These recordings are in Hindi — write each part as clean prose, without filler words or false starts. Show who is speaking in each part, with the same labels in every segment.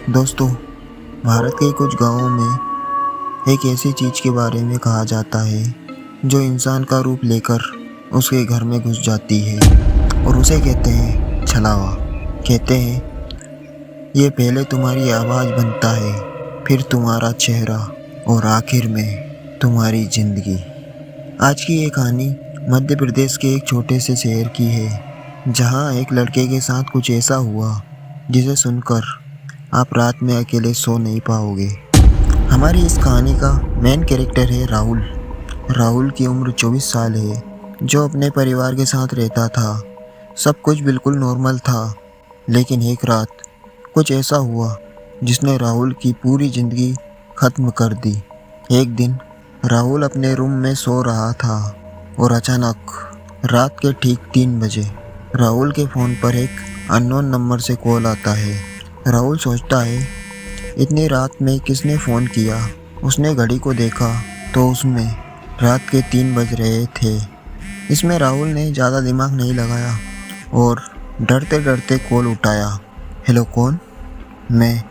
Speaker 1: दोस्तों, भारत के कुछ गांवों में एक ऐसी चीज के बारे में कहा जाता है जो इंसान का रूप लेकर उसके घर में घुस जाती है और उसे कहते हैं छलावा। कहते हैं ये पहले तुम्हारी आवाज़ बनता है, फिर तुम्हारा चेहरा और आखिर में तुम्हारी जिंदगी। आज की ये कहानी मध्य प्रदेश के एक छोटे से शहर की है, जहाँ एक लड़के के साथ कुछ ऐसा हुआ जिसे सुनकर आप रात में अकेले सो नहीं पाओगे। हमारी इस कहानी का मेन कैरेक्टर है राहुल। राहुल की उम्र 24 साल है, जो अपने परिवार के साथ रहता था। सब कुछ बिल्कुल नॉर्मल था, लेकिन एक रात कुछ ऐसा हुआ जिसने राहुल की पूरी ज़िंदगी ख़त्म कर दी। एक दिन राहुल अपने रूम में सो रहा था और अचानक रात के ठीक 3 बजे राहुल के फ़ोन पर एक अननोन नंबर से कॉल आता है। राहुल सोचता है इतनी रात में किसने फ़ोन किया। उसने घड़ी को देखा तो उसमें रात के 3 बज रहे थे। इसमें राहुल ने ज़्यादा दिमाग नहीं लगाया और डरते डरते कॉल उठाया। हेलो, कौन? मैं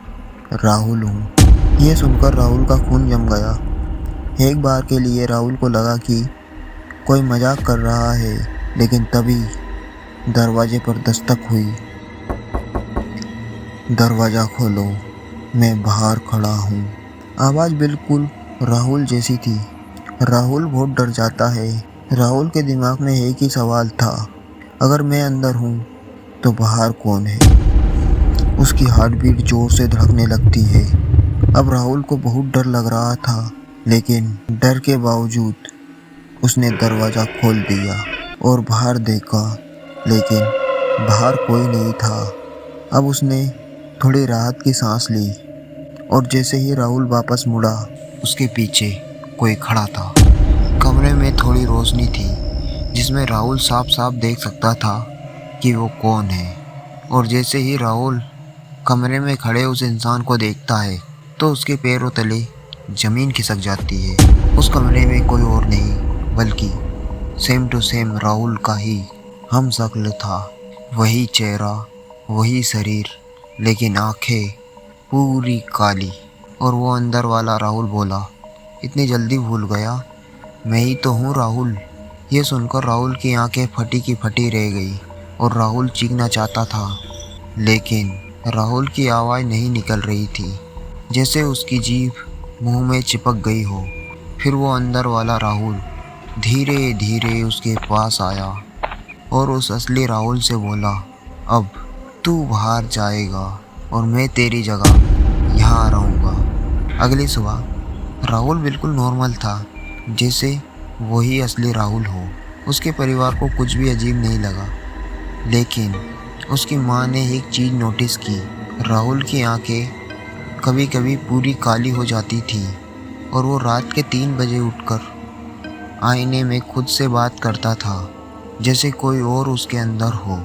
Speaker 1: राहुल हूँ। ये सुनकर राहुल का खून जम गया। एक बार के लिए राहुल को लगा कि कोई मजाक कर रहा है, लेकिन तभी दरवाजे पर दस्तक हुई। दरवाज़ा खोलो, मैं बाहर खड़ा हूँ। आवाज़ बिल्कुल राहुल जैसी थी। राहुल बहुत डर जाता है। राहुल के दिमाग में एक ही सवाल था, अगर मैं अंदर हूँ तो बाहर कौन है? उसकी हार्ट बीट जोर से धड़कने लगती है। अब राहुल को बहुत डर लग रहा था, लेकिन डर के बावजूद उसने दरवाज़ा खोल दिया और बाहर देखा, लेकिन बाहर कोई नहीं था। अब उसने थोड़ी राहत की सांस ली और जैसे ही राहुल वापस मुड़ा, उसके पीछे कोई खड़ा था। कमरे में थोड़ी रोशनी थी, जिसमें राहुल साफ साफ देख सकता था कि वो कौन है। और जैसे ही राहुल कमरे में खड़े उस इंसान को देखता है, तो उसके पैरों तले ज़मीन खिसक जाती है। उस कमरे में कोई और नहीं, बल्कि सेम टू सेम राहुल का ही हम शक्ल था। वही चेहरा, वही शरीर, लेकिन आंखें पूरी काली। और वो अंदर वाला राहुल बोला, इतनी जल्दी भूल गया? मैं ही तो हूँ राहुल। ये सुनकर राहुल की आंखें फटी की फटी रह गई और राहुल चीखना चाहता था, लेकिन राहुल की आवाज़ नहीं निकल रही थी, जैसे उसकी जीभ मुंह में चिपक गई हो। फिर वो अंदर वाला राहुल धीरे धीरे उसके पास आया और उस असली राहुल से बोला, अब तू बाहर जाएगा और मैं तेरी जगह यहाँ रहूँगा। अगली सुबह राहुल बिल्कुल नॉर्मल था, जैसे वही असली राहुल हो। उसके परिवार को कुछ भी अजीब नहीं लगा, लेकिन उसकी माँ ने एक चीज़ नोटिस की। राहुल की आंखें कभी कभी पूरी काली हो जाती थी और वो रात के 3 बजे उठकर आईने में खुद से बात करता था, जैसे कोई और उसके अंदर हो।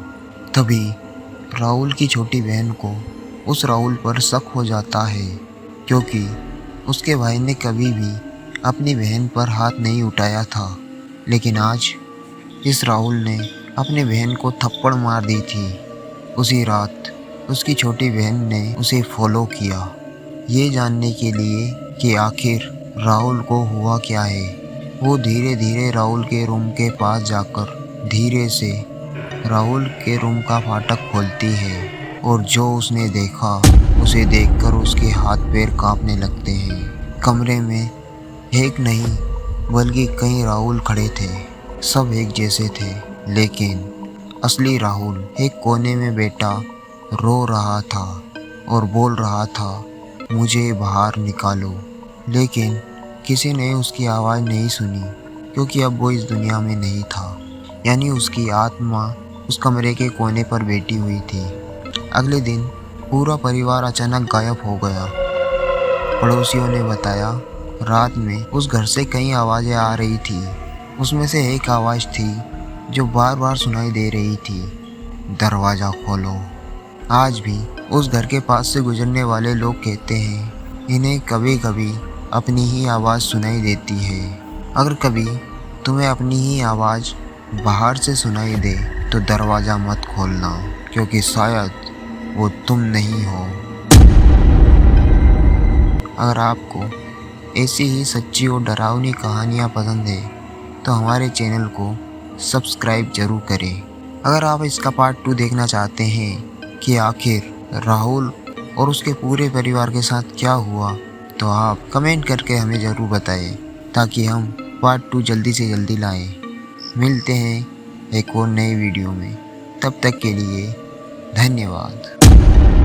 Speaker 1: तभी राहुल की छोटी बहन को उस राहुल पर शक हो जाता है, क्योंकि उसके भाई ने कभी भी अपनी बहन पर हाथ नहीं उठाया था। लेकिन आज इस राहुल ने अपनी बहन को थप्पड़ मार दी थी। उसी रात उसकी छोटी बहन ने उसे फॉलो किया, ये जानने के लिए कि आखिर राहुल को हुआ क्या है। वो धीरे धीरे राहुल के रूम के पास जाकर धीरे से राहुल के रूम का फाटक खोलती है, और जो उसने देखा उसे देखकर उसके हाथ पैर कांपने लगते हैं। कमरे में एक नहीं बल्कि कई राहुल खड़े थे। सब एक जैसे थे, लेकिन असली राहुल एक कोने में बैठा रो रहा था और बोल रहा था, मुझे बाहर निकालो। लेकिन किसी ने उसकी आवाज़ नहीं सुनी, क्योंकि अब वो इस दुनिया में नहीं था। यानी उसकी आत्मा उस कमरे के कोने पर बैठी हुई थी। अगले दिन पूरा परिवार अचानक गायब हो गया। पड़ोसियों ने बताया, रात में उस घर से कई आवाज़ें आ रही थी। उसमें से एक आवाज़ थी जो बार बार सुनाई दे रही थी, दरवाज़ा खोलो। आज भी उस घर के पास से गुजरने वाले लोग कहते हैं, इन्हें कभी कभी अपनी ही आवाज़ सुनाई देती है। अगर कभी तुम्हें अपनी ही आवाज़ बाहर से सुनाई दे तो दरवाज़ा मत खोलना, क्योंकि शायद वो तुम नहीं हो। अगर आपको ऐसी ही सच्ची और डरावनी कहानियाँ पसंद है तो हमारे चैनल को सब्सक्राइब जरूर करें। अगर आप इसका पार्ट 2 देखना चाहते हैं कि आखिर राहुल और उसके पूरे परिवार के साथ क्या हुआ, तो आप कमेंट करके हमें ज़रूर बताएं ताकि हम पार्ट 2 जल्दी से जल्दी लाएं। मिलते हैं एक और नए वीडियो में, तब तक के लिए धन्यवाद।